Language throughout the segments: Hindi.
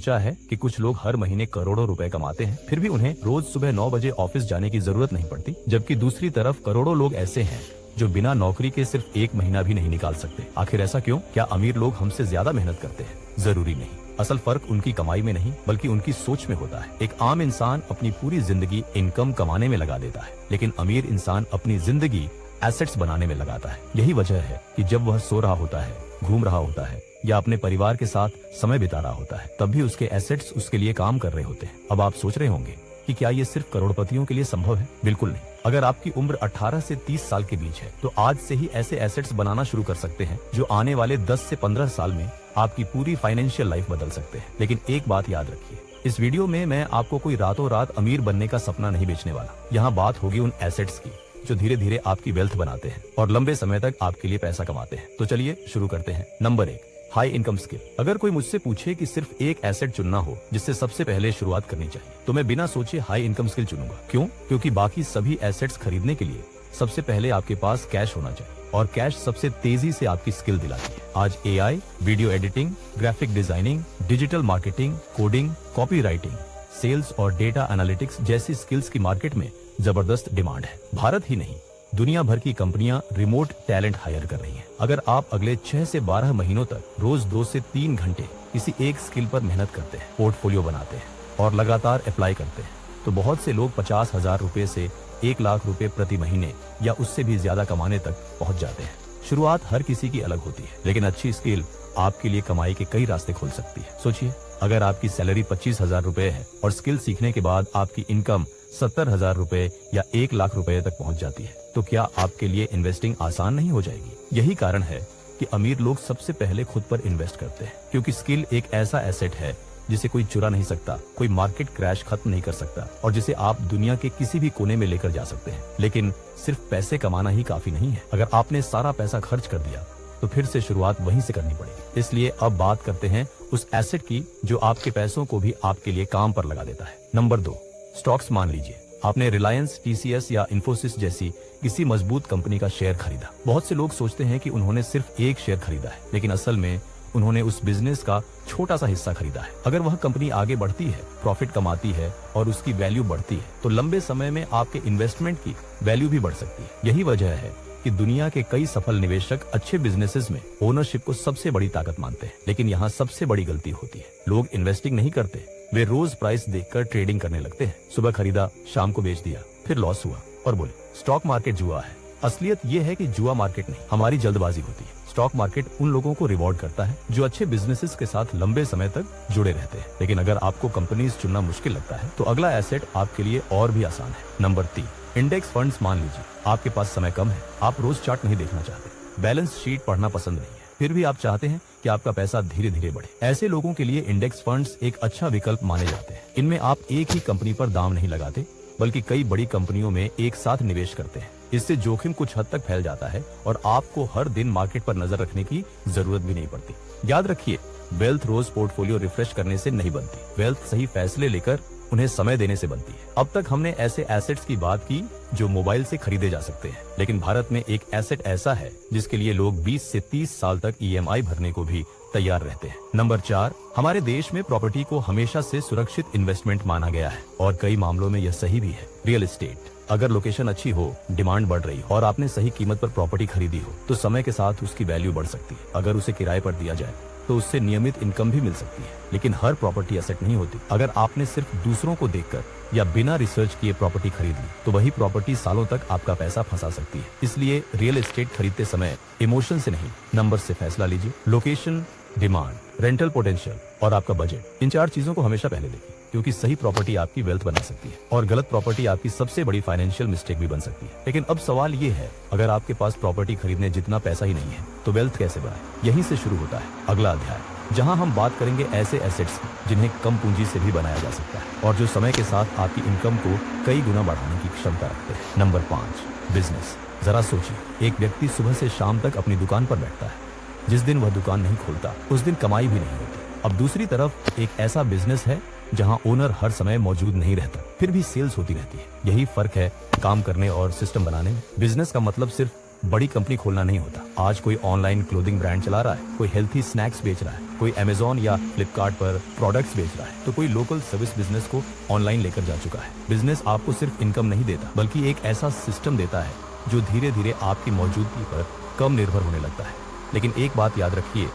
सोचा है कि कुछ लोग हर महीने करोड़ों रुपए कमाते हैं, फिर भी उन्हें रोज सुबह 9 बजे ऑफिस जाने की जरूरत नहीं पड़ती, जबकि दूसरी तरफ करोड़ों लोग ऐसे हैं जो बिना नौकरी के सिर्फ एक महीना भी नहीं निकाल सकते। आखिर ऐसा क्यों? क्या अमीर लोग हमसे ज्यादा मेहनत करते हैं? जरूरी नहीं। असल फर्क उनकी कमाई में नहीं बल्कि उनकी सोच में होता है। एक आम इंसान अपनी पूरी जिंदगी इनकम कमाने में लगा देता है, लेकिन अमीर इंसान अपनी जिंदगी एसेट्स बनाने में लगाता है। यही वजह है कि जब वह सो रहा होता है, घूम रहा होता है या अपने परिवार के साथ समय बिता रहा होता है, तब भी उसके एसेट्स उसके लिए काम कर रहे होते हैं। अब आप सोच रहे होंगे कि क्या ये सिर्फ करोड़पतियों के लिए संभव है? बिल्कुल नहीं। अगर आपकी उम्र 18 से 30 साल के बीच है तो आज से ही ऐसे एसेट्स बनाना शुरू कर सकते हैं जो आने वाले 10 से 15 साल में आपकी पूरी फाइनेंशियल लाइफ बदल सकते हैं। लेकिन एक बात याद रखिए, इस वीडियो में मैं आपको कोई रातों रात अमीर बनने का सपना नहीं बेचने वाला। यहाँ बात होगी उन एसेट्स की जो धीरे धीरे आपकी वेल्थ बनाते हैं और लंबे समय तक आपके लिए पैसा कमाते हैं। तो चलिए शुरू करते हैं। Number 1, high income skill. अगर कोई मुझसे पूछे कि सिर्फ एक एसेट चुनना हो जिससे सबसे पहले शुरुआत करनी चाहिए, तो मैं बिना सोचे हाई इनकम स्किल चुनूंगा। क्यों? क्योंकि बाकी सभी एसेट्स खरीदने के लिए सबसे पहले आपके पास कैश होना चाहिए, और कैश सबसे तेजी से आपकी स्किल दिलाती है। आज AI, video editing, graphic designing, digital marketing, coding, copy writing, sales और डेटा एनालिटिक्स जैसी स्किल्स की मार्केट में जबरदस्त डिमांड है। भारत ही नहीं, दुनिया भर की कंपनियां रिमोट टैलेंट हायर कर रही हैं। अगर आप अगले 6 से 12 महीनों तक रोज 2 से 3 घंटे किसी एक स्किल पर मेहनत करते हैं, पोर्टफोलियो बनाते हैं और लगातार अप्लाई करते हैं, तो बहुत से लोग 50,000 रुपए से 1 लाख रुपए प्रति महीने या उससे भी ज्यादा कमाने तक पहुंच जाते हैं। शुरुआत हर किसी की अलग होती है, लेकिन अच्छी स्किल आपके लिए कमाई के कई रास्ते खोल सकती है। सोचिए, अगर आपकी सैलरी 25,000 रुपए है और स्किल सीखने के बाद आपकी इनकम 70,000 रुपए या 1 लाख रुपए तक पहुंच जाती है, तो क्या आपके लिए इन्वेस्टिंग आसान नहीं हो जाएगी? यही कारण है कि अमीर लोग सबसे पहले खुद पर इन्वेस्ट करते हैं, क्योंकि स्किल एक ऐसा एसेट है जिसे कोई चुरा नहीं सकता, कोई मार्केट क्रैश खत्म नहीं कर सकता और जिसे आप दुनिया के किसी भी कोने में लेकर जा सकते हैं। लेकिन सिर्फ पैसे कमाना ही काफी नहीं है। अगर आपने सारा पैसा खर्च कर दिया तो फिर से शुरुआत वहीं से करनी पड़ेगी। इसलिए अब बात करते हैं उस एसेट की जो आपके पैसों को भी आपके लिए काम पर लगा देता है। Number 2, stocks. मान लीजिए आपने रिलायंस, टीसीएस या इन्फोसिस जैसी किसी मजबूत कंपनी का शेयर खरीदा। बहुत से लोग सोचते हैं कि उन्होंने सिर्फ एक शेयर खरीदा है, लेकिन असल में उन्होंने उस बिजनेस का छोटा सा हिस्सा खरीदा है। अगर वह कंपनी आगे बढ़ती है, प्रॉफिट कमाती है और उसकी वैल्यू बढ़ती है, तो लंबे समय में आपके इन्वेस्टमेंट की वैल्यू भी बढ़ सकती है। यही वजह है कि दुनिया के कई सफल निवेशक अच्छे बिजनेसेस में ओनरशिप को सबसे बड़ी ताकत मानते हैं। लेकिन यहाँ सबसे बड़ी गलती होती है, लोग इन्वेस्टिंग नहीं करते, वे रोज प्राइस देखकर ट्रेडिंग करने लगते हैं। सुबह खरीदा, शाम को बेच दिया, फिर लॉस हुआ और बोले स्टॉक मार्केट जुआ है। असलियत ये है कि जुआ मार्केट नहीं, हमारी जल्दबाजी होती है। स्टॉक मार्केट उन लोगों को रिवॉर्ड करता है जो अच्छे बिजनेसेस के साथ लंबे समय तक जुड़े रहते हैं। लेकिन अगर आपको कंपनीज चुनना मुश्किल लगता है तो अगला एसेट आपके लिए और भी आसान है। Number 3, index funds. मान लीजिए आपके पास समय कम है, आप रोज चार्ट नहीं देखना चाहते, बैलेंस शीट पढ़ना पसंद नहीं है, फिर भी आप चाहते हैं कि आपका पैसा धीरे धीरे बढ़े। ऐसे लोगों के लिए इंडेक्स फंड्स एक अच्छा विकल्प माने जाते हैं। इनमें आप एक ही कंपनी पर दाम नहीं लगाते, बल्कि कई बड़ी कंपनियों में एक साथ निवेश करते हैं। इससे जोखिम कुछ हद तक फैल जाता है और आपको हर दिन मार्केट पर नजर रखने की जरूरत भी नहीं पड़ती। याद रखिए, वेल्थ रोज पोर्टफोलियो रिफ्रेश करने से नहीं बनती, वेल्थ सही फैसले लेकर उन्हें समय देने से बनती है। अब तक हमने ऐसे एसेट्स की बात की जो मोबाइल से खरीदे जा सकते हैं, लेकिन भारत में एक एसेट ऐसा है जिसके लिए लोग 20 से 30 साल तक ईएमआई भरने को भी तैयार रहते हैं। नंबर 4, हमारे देश में प्रॉपर्टी को हमेशा से सुरक्षित इन्वेस्टमेंट माना गया है और कई मामलों में यह सही भी है। Real estate. अगर लोकेशन अच्छी हो, डिमांड बढ़ रही हो और आपने सही कीमत पर प्रॉपर्टी खरीदी हो, तो समय के साथ उसकी वैल्यू बढ़ सकती है। अगर उसे किराए पर दिया जाए तो उससे नियमित इनकम भी मिल सकती है। लेकिन हर प्रॉपर्टी एसेट नहीं होती। अगर आपने सिर्फ दूसरों को देखकर या बिना रिसर्च किए प्रॉपर्टी खरीद ली, तो वही प्रॉपर्टी सालों तक आपका पैसा फंसा सकती है। इसलिए रियल एस्टेट खरीदते समय इमोशन से नहीं, नंबर से फैसला लीजिए। लोकेशन, डिमांड, रेंटल पोटेंशियल और आपका बजट, इन 4 चीजों को हमेशा पहले देखिए, क्योंकि सही प्रॉपर्टी आपकी वेल्थ बना सकती है और गलत प्रॉपर्टी आपकी सबसे बड़ी फाइनेंशियल मिस्टेक भी बन सकती है। लेकिन अब सवाल ये है, अगर आपके पास प्रॉपर्टी खरीदने जितना पैसा ही नहीं है तो वेल्थ कैसे बढ़ाएं? यहीं से शुरू होता है अगला अध्याय, जहां हम बात करेंगे ऐसे एसेट्स की जिन्हें कम पूंजी से भी बनाया जा सकता है और जो समय के साथ आपकी इनकम को कई गुना बढ़ाने की क्षमता रखते हैं। Number 5, business. जरा सोचिए, एक व्यक्ति सुबह से शाम तक अपनी दुकान पर बैठता है। जिस दिन वह दुकान नहीं खोलता उस दिन कमाई भी नहीं होती। अब दूसरी तरफ एक ऐसा बिजनेस है जहां ओनर हर समय मौजूद नहीं रहता, फिर भी सेल्स होती रहती है। यही फर्क है काम करने और सिस्टम बनाने में। बिजनेस का मतलब सिर्फ बड़ी कंपनी खोलना नहीं होता। आज कोई ऑनलाइन क्लोथिंग ब्रांड चला रहा है, कोई हेल्थी स्नैक्स बेच रहा है, कोई अमेजोन या फ्लिपकार्ट पर प्रोडक्ट्स बेच रहा है, तो कोई लोकल सर्विस बिजनेस को ऑनलाइन लेकर जा चुका है। बिजनेस आपको सिर्फ इनकम नहीं देता, बल्कि एक ऐसा सिस्टम देता है जो धीरे धीरे आपकी मौजूदगी पर कम निर्भर होने लगता है। लेकिन एक बात याद रखिए,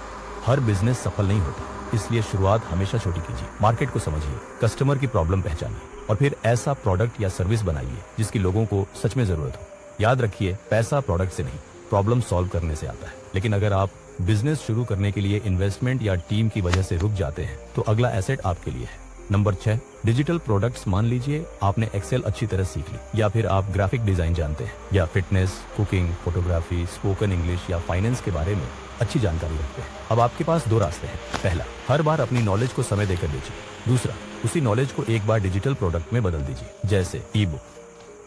हर बिजनेस सफल नहीं होता, इसलिए शुरुआत हमेशा छोटी कीजिए। मार्केट को समझिए, कस्टमर की प्रॉब्लम पहचानिए और फिर ऐसा प्रोडक्ट या सर्विस बनाइए जिसकी लोगों को सच में जरूरत हो। याद रखिए, पैसा प्रोडक्ट से नहीं, प्रॉब्लम सॉल्व करने से आता है। लेकिन अगर आप बिजनेस शुरू करने के लिए इन्वेस्टमेंट या टीम की वजह से रुक जाते हैं तो अगला एसेट आपके लिए है। Number 6, digital products. मान लीजिए आपने एक्सेल अच्छी तरह सीख ली, या फिर आप ग्राफिक डिजाइन जानते हैं, या fitness, cooking, photography, spoken English या फाइनेंस के बारे में अच्छी जानकारी रखते हैं। अब आपके पास 2 रास्ते हैं। पहला, हर बार अपनी नॉलेज को समय देकर बेचिए। दूसरा, उसी नॉलेज को एक बार डिजिटल प्रोडक्ट में बदल दीजिए, जैसे ई book,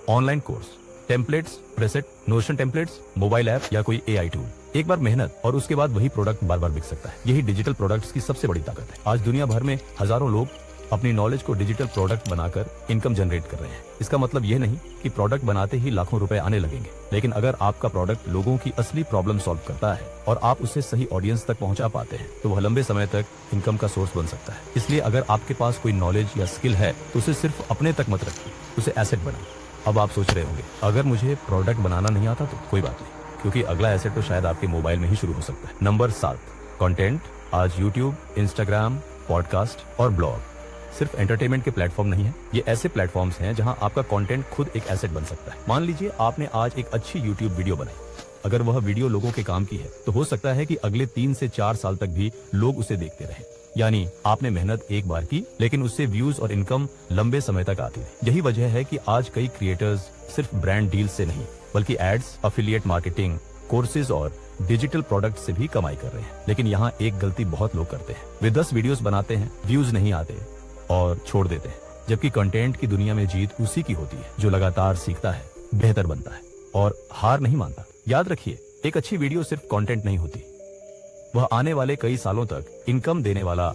online course, templates, preset, notion templates, mobile app या कोई एआई टूल। एक बार मेहनत और उसके बाद वही प्रोडक्ट बार बार बिक सकता है। यही डिजिटल प्रोडक्ट्स की सबसे बड़ी ताकत है। आज दुनिया भर में हजारों लोग अपनी नॉलेज को डिजिटल प्रोडक्ट बनाकर इनकम जनरेट कर रहे हैं। इसका मतलब यह नहीं कि प्रोडक्ट बनाते ही लाखों रुपए आने लगेंगे, लेकिन अगर आपका प्रोडक्ट लोगों की असली प्रॉब्लम सॉल्व करता है और आप उसे सही ऑडियंस तक पहुंचा पाते हैं, तो वह लंबे समय तक इनकम का सोर्स बन सकता है। इसलिए अगर आपके पास कोई नॉलेज या स्किल है तो उसे सिर्फ अपने तक मत रखिए, उसे एसेट बनाइए। अब आप सोच रहे होंगे, अगर मुझे प्रोडक्ट बनाना नहीं आता तो कोई बात नहीं, क्योंकि अगला एसेट तो शायद आपके मोबाइल में ही शुरू हो सकता है। Number 7, content. आज यूट्यूब, इंस्टाग्राम, पॉडकास्ट और ब्लॉग सिर्फ एंटरटेनमेंट के प्लेटफॉर्म नहीं है, ये ऐसे प्लेटफॉर्म्स हैं जहां आपका कंटेंट खुद एक एसेट बन सकता है। मान लीजिए आपने आज एक अच्छी यूट्यूब वीडियो बनाई, अगर वह वीडियो लोगों के काम की है तो हो सकता है कि अगले 3 से 4 साल तक भी लोग उसे देखते रहें। यानी आपने मेहनत एक बार की, लेकिन उससे व्यूज और इनकम लंबे समय तक आती है। यही वजह है कि आज कई क्रिएटर्स सिर्फ ब्रांड डील से नहीं, बल्कि एड्स, एफिलिएट मार्केटिंग, कोर्सेज और डिजिटल प्रोडक्ट से भी कमाई कर रहे हैं। लेकिन यहाँ एक गलती बहुत लोग करते हैं, वे 10 वीडियोस बनाते हैं, व्यूज नहीं आते और छोड़ देते हैं। जबकि कंटेंट की दुनिया में जीत उसी की होती है जो लगातार सीखता है, बेहतर बनता है और हार नहीं मानता। याद रखिए, एक अच्छी वीडियो सिर्फ कंटेंट नहीं होती, वह आने वाले कई सालों तक इनकम देने वाला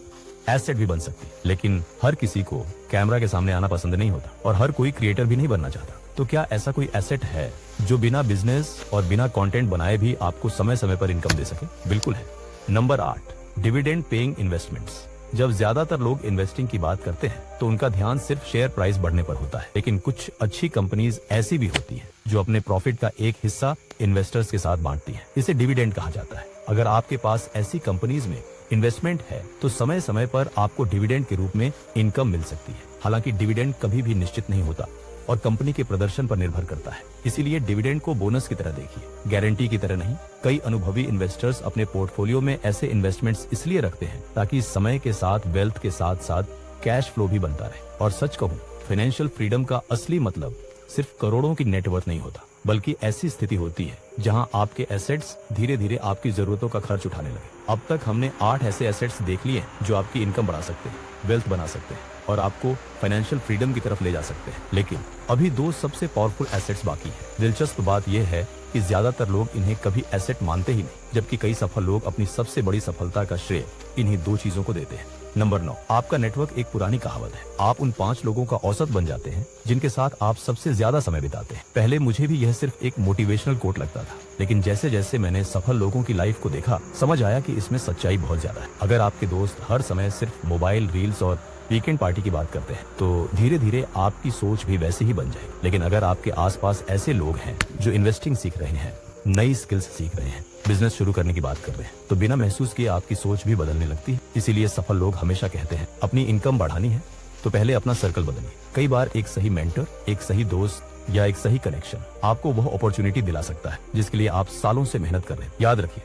एसेट भी बन सकती है। लेकिन हर किसी को कैमरा के सामने आना पसंद नहीं होता और हर कोई क्रिएटर भी नहीं बनना चाहता। तो क्या ऐसा कोई एसेट है जो बिना बिजनेस और बिना कंटेंट बनाए भी आपको समय समय पर इनकम दे सके? बिल्कुल है। Number 8, dividend paying investments. जब ज्यादातर लोग इन्वेस्टिंग की बात करते हैं तो उनका ध्यान सिर्फ शेयर प्राइस बढ़ने पर होता है, लेकिन कुछ अच्छी कंपनीज ऐसी भी होती हैं जो अपने प्रॉफिट का एक हिस्सा इन्वेस्टर्स के साथ बांटती हैं। इसे डिविडेंड कहा जाता है। अगर आपके पास ऐसी कंपनीज में इन्वेस्टमेंट है तो समय समय पर आपको डिविडेंड के रूप में इनकम मिल सकती है। हालांकि डिविडेंड कभी भी निश्चित नहीं होता और कंपनी के प्रदर्शन पर निर्भर करता है, इसीलिए डिविडेंड को बोनस की तरह देखिए, गारंटी की तरह नहीं। कई अनुभवी इन्वेस्टर्स अपने पोर्टफोलियो में ऐसे इन्वेस्टमेंट्स इसलिए रखते हैं ताकि समय के साथ वेल्थ के साथ साथ कैश फ्लो भी बनता रहे। और सच कहूं, फाइनेंशियल फ्रीडम का असली मतलब सिर्फ करोड़ों की नेटवर्थ नहीं होता, बल्कि ऐसी स्थिति होती है जहां आपके एसेट्स धीरे धीरे आपकी जरूरतों का खर्च उठाने लगे। अब तक हमने 8 ऐसे एसेट्स देख लिए जो आपकी इनकम बढ़ा सकते हैं, वेल्थ बना सकते हैं और आपको फाइनेंशियल फ्रीडम की तरफ ले जा सकते हैं। लेकिन अभी 2 सबसे पावरफुल एसेट्स बाकी हैं। दिलचस्प बात यह है कि ज्यादातर लोग इन्हें कभी एसेट मानते ही नहीं, जबकि कई सफल लोग अपनी सबसे बड़ी सफलता का श्रेय इन्हीं 2 चीजों को देते हैं। नंबर 9, आपका नेटवर्क एक पुरानी कहावत है। आप उन 5 लोगों का औसत बन जाते हैं जिनके साथ आप सबसे ज्यादा समय बिताते हैं। पहले मुझे भी यह सिर्फ एक मोटिवेशनल कोट लगता था, लेकिन जैसे जैसे मैंने सफल लोगों की लाइफ को देखा, समझ आया कि इसमें सच्चाई बहुत ज्यादा है। अगर आपके दोस्त हर समय सिर्फ मोबाइल, रील्स और वीकेंड पार्टी की बात करते हैं तो धीरे धीरे आपकी सोच भी वैसे ही बन जाएगी। लेकिन अगर आपके आसपास ऐसे लोग हैं जो इन्वेस्टिंग सीख रहे हैं, नई स्किल्स सीख रहे हैं, बिजनेस शुरू करने की बात कर रहे हैं, तो बिना महसूस किए आपकी सोच भी बदलने लगती है। इसीलिए सफल लोग हमेशा कहते हैं, अपनी इनकम बढ़ानी है तो पहले अपना सर्कल बदलिए। कई बार एक सही मेंटर, एक सही दोस्त या एक सही कनेक्शन आपको वह अपॉर्चुनिटी दिला सकता है जिसके लिए आप सालों से मेहनत कर रहे हैं। याद रखिए,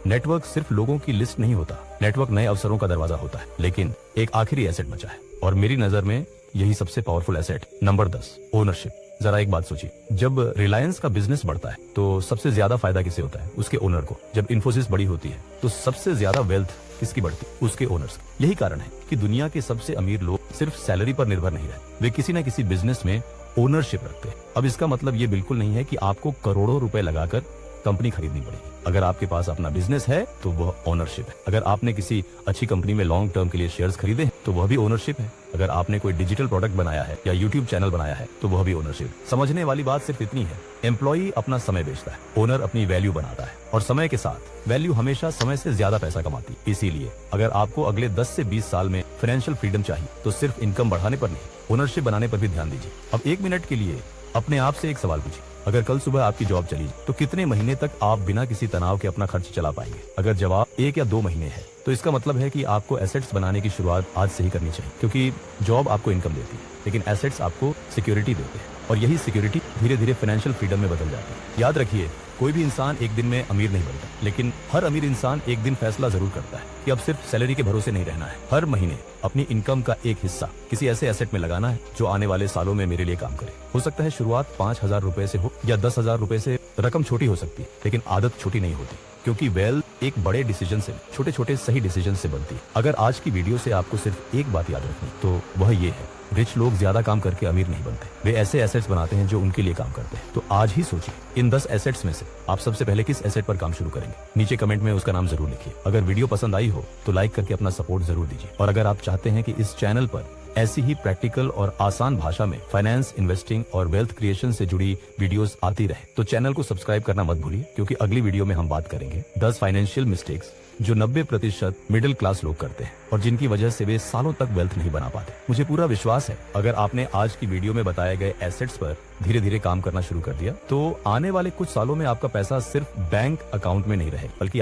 नेटवर्क सिर्फ लोगों की लिस्ट नहीं होता, नेटवर्क नए अवसरों का दरवाजा होता है। लेकिन एक आखिरी एसेट बचा है और मेरी नजर में यही सबसे पावरफुल एसेट। Number 10, ownership. जरा एक बात सोचिए, जब रिलायंस का बिजनेस बढ़ता है तो सबसे ज्यादा फायदा किसे होता है? उसके ओनर को। जब इन्फोसिस बड़ी होती है तो सबसे ज्यादा वेल्थ किसकी बढ़ती है? उसके ओनर्स की। यही कारण है कि दुनिया के सबसे अमीर लोग सिर्फ सैलरी पर निर्भर नहीं रहते, वे किसी न किसी बिजनेस में ओनरशिप रखते हैं। अब इसका मतलब ये बिल्कुल नहीं है कि आपको करोड़ों रुपए लगाकर कंपनी खरीदनी पड़ेगी। अगर आपके पास अपना बिजनेस है तो वह ओनरशिप है। अगर आपने किसी अच्छी कंपनी में लॉन्ग टर्म के लिए शेयर्स खरीदे हैं तो वह भी ओनरशिप है। अगर आपने कोई डिजिटल प्रोडक्ट बनाया है या यूट्यूब चैनल बनाया है तो वह भी ओनरशिप है। समझने वाली बात सिर्फ इतनी है, एम्प्लॉई अपना समय बेचता है, ओनर अपनी वैल्यू बनाता है, और समय के साथ वैल्यू हमेशा समय से ज्यादा पैसा कमाती है। इसीलिए अगर आपको अगले 10 से 20 साल में फाइनेंशियल फ्रीडम चाहिए तो सिर्फ इनकम बढ़ाने पर नहीं, ओनरशिप बनाने पर भी ध्यान दीजिए। अब 1 मिनट के लिए अपने आप से एक सवाल पूछिए, अगर कल सुबह आपकी जॉब चली जाए तो कितने महीने तक आप बिना किसी तनाव के अपना खर्च चला पाएंगे? अगर जवाब 1 या 2 महीने है तो इसका मतलब है कि आपको एसेट्स बनाने की शुरुआत आज से ही करनी चाहिए, क्योंकि जॉब आपको इनकम देती है लेकिन एसेट्स आपको सिक्योरिटी देते हैं, और यही सिक्योरिटी धीरे धीरे फाइनेंशियल फ्रीडम में बदल जाती है। याद रखिए, कोई भी इंसान एक दिन में अमीर नहीं बनता, लेकिन हर अमीर इंसान एक दिन फैसला जरूर करता है कि अब सिर्फ सैलरी के भरोसे नहीं रहना है। हर महीने अपनी इनकम का एक हिस्सा किसी ऐसे एसेट में लगाना है जो आने वाले सालों में मेरे लिए काम करे। हो सकता है शुरुआत 5,000 रुपए से हो या 10,000 रुपए से। रकम छोटी हो सकती है लेकिन आदत छोटी नहीं होती, क्योंकि वेल्थ एक बड़े डिसीजन से, छोटे छोटे सही डिसीजन से बनती है। अगर आज की वीडियो से आपको सिर्फ एक बात याद रखनी तो वह ये है, रिच लोग ज्यादा काम करके अमीर नहीं बनते, वे ऐसे एसेट्स बनाते हैं जो उनके लिए काम करते हैं। तो आज ही सोचिए, इन 10 एसेट्स में से आप सबसे पहले किस एसेट पर काम शुरू करेंगे? नीचे कमेंट में उसका नाम जरूर लिखिए। अगर वीडियो पसंद आई हो तो लाइक करके अपना सपोर्ट जरूर दीजिए, और अगर आप चाहते हैं कि इस चैनल पर ऐसी ही प्रैक्टिकल और आसान भाषा में फाइनेंस, इन्वेस्टिंग और वेल्थ क्रिएशन से जुड़ी वीडियोस आती रहे तो चैनल को सब्सक्राइब करना मत भूलिए, क्योंकि अगली वीडियो में हम बात करेंगे 10 फाइनेंशियल मिस्टेक्स जो 90% मिडिल क्लास लोग करते हैं और जिनकी वजह से वे सालों तक वेल्थ नहीं बना पाते। मुझे पूरा विश्वास है, अगर आपने आज की वीडियो में बताए गए एसेट्स पर धीरे धीरे काम करना शुरू कर दिया तो आने वाले कुछ सालों में आपका पैसा सिर्फ बैंक अकाउंट में नहीं रहे, बल्कि